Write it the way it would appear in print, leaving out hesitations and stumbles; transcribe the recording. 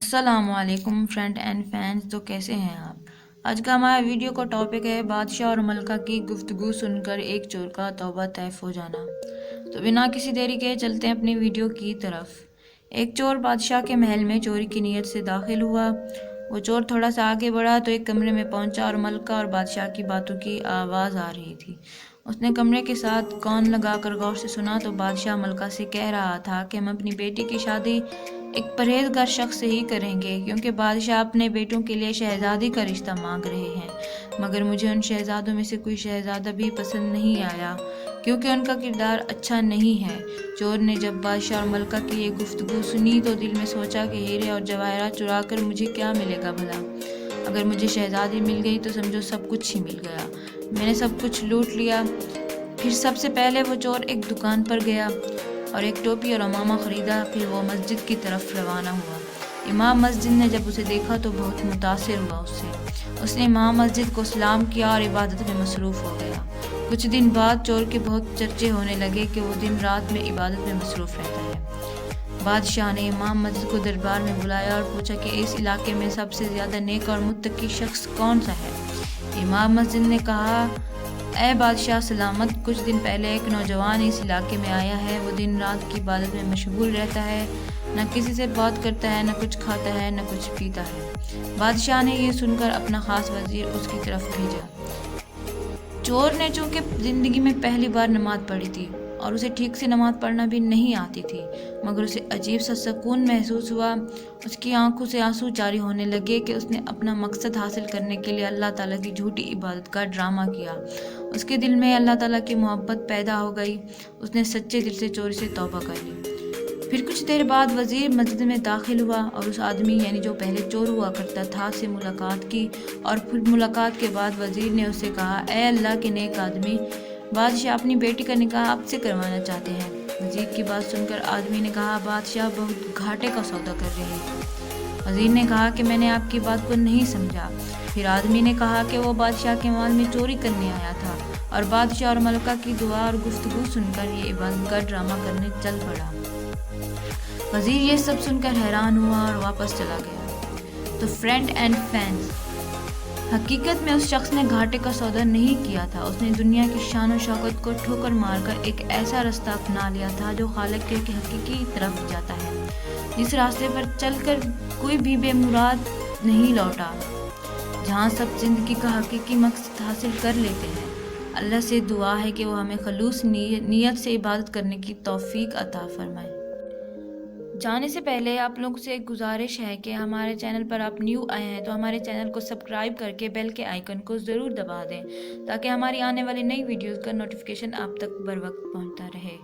السلام علیکم friend and fans, تو کیسے ہیں آپ؟ آج کا ہمارا ویڈیو کا ٹاپک ہے بادشاہ اور ملکہ کی گفتگو سن کر ایک چور کا توبہ طیف ہو جانا۔ تو بنا کسی دیری کے چلتے ہیں اپنی ویڈیو کی طرف۔ ایک چور بادشاہ کے محل میں چوری کی نیت سے داخل ہوا۔ وہ چور تھوڑا سا آگے بڑھا تو ایک کمرے میں پہنچا اور ملکہ اور بادشاہ کی باتوں کی آواز آ رہی تھی۔ اس نے کمرے کے ساتھ کان لگا کر غور سے سنا تو بادشاہ ملکہ سے کہہ رہا تھا کہ ہم اپنی بیٹی کی شادی ایک پرہیزگار شخص سے ہی کریں گے، کیونکہ بادشاہ اپنے بیٹوں کے لیے شہزادی کا رشتہ مانگ رہے ہیں، مگر مجھے ان شہزادوں میں سے کوئی شہزادہ بھی پسند نہیں آیا کیونکہ ان کا کردار اچھا نہیں ہے۔ چور نے جب بادشاہ اور ملکہ کی یہ گفتگو سنی تو دل میں سوچا کہ ہیرے اور جواہرات چرا کر مجھے کیا ملے گا بھلا؟ اگر مجھے شہزادی مل گئی تو سمجھو سب کچھ ہی مل گیا، میں نے سب کچھ لوٹ لیا۔ پھر سب سے پہلے وہ چور ایک دکان پر گیا اور ایک ٹوپی اور عمامہ خریدا۔ پھر وہ مسجد کی طرف روانہ ہوا۔ امام مسجد نے جب اسے دیکھا تو بہت متاثر ہوا اس نے امام مسجد کو سلام کیا اور عبادت میں مصروف ہو گیا۔ کچھ دن بعد چور کے بہت چرچے ہونے لگے کہ وہ دن رات میں عبادت میں مصروف رہتا ہے۔ بادشاہ نے امام مسجد کو دربار میں بلایا اور پوچھا کہ اس علاقے میں سب سے زیادہ نیک اور متقی شخص کون سا ہے؟ امام مسجد نے کہا، اے بادشاہ سلامت، کچھ دن پہلے ایک نوجوان اس علاقے میں آیا ہے۔ وہ دن رات کی عبادت میں مشغول رہتا ہے، نہ کسی سے بات کرتا ہے، نہ کچھ کھاتا ہے، نہ کچھ پیتا ہے۔ بادشاہ نے یہ سن کر اپنا خاص وزیر اس کی طرف بھیجا۔ چور نے چونکہ زندگی میں پہلی بار نماز پڑھی تھی اور اسے ٹھیک سے نماز پڑھنا بھی نہیں آتی تھی، مگر اسے عجیب سا سکون محسوس ہوا۔ اس کی آنکھوں سے آنسو جاری ہونے لگے کہ اس نے اپنا مقصد حاصل کرنے کے لیے اللہ تعالیٰ کی جھوٹی عبادت کا ڈرامہ کیا۔ اس کے دل میں اللہ تعالیٰ کی محبت پیدا ہو گئی۔ اس نے سچے دل سے چوری سے توبہ کر لی۔ پھر کچھ دیر بعد وزیر مسجد میں داخل ہوا اور اس آدمی یعنی جو پہلے چور ہوا کرتا تھا سے ملاقات کی، اور پھر ملاقات کے بعد وزیر نے اسے کہا، اے اللہ کے نیک آدمی، بادشاہ اپنی بیٹی کا نکاح آپ سے کروانا چاہتے ہیں۔ وزیر کی بات سن کر آدمی نے کہا، بادشاہ بہت گھاٹے کا سودا کر رہے ہیں۔ وزیر نے کہا کہ میں نے آپ کی بات کو نہیں سمجھا۔ پھر آدمی نے کہا کہ وہ بادشاہ کے مال میں چوری کرنے آیا تھا، اور بادشاہ اور ملکہ کی دعا اور گفتگو سن کر یہ عبادت کا ڈرامہ کرنے چل پڑا۔ وزیر یہ سب سن کر حیران ہوا اور واپس چلا گیا۔ تو فرینڈ اینڈ فینس، حقیقت میں اس شخص نے گھاٹے کا سودا نہیں کیا تھا۔ اس نے دنیا کی شان و شوکت کو ٹھوکر مار کر ایک ایسا رستہ اپنا لیا تھا جو خالق کے حقیقی طرف جاتا ہے، جس راستے پر چل کر کوئی بھی بے مراد نہیں لوٹا، جہاں سب زندگی کا حقیقی مقصد حاصل کر لیتے ہیں۔ اللہ سے دعا ہے کہ وہ ہمیں خلوص نیت سے عبادت کرنے کی توفیق عطا فرمائے۔ جانے سے پہلے آپ لوگوں سے ایک گزارش ہے کہ ہمارے چینل پر آپ نیو آئے ہیں تو ہمارے چینل کو سبسکرائب کر کے بیل کے آئیکن کو ضرور دبا دیں تاکہ ہماری آنے والی نئی ویڈیوز کا نوٹیفیکیشن آپ تک بر وقت پہنچتا رہے۔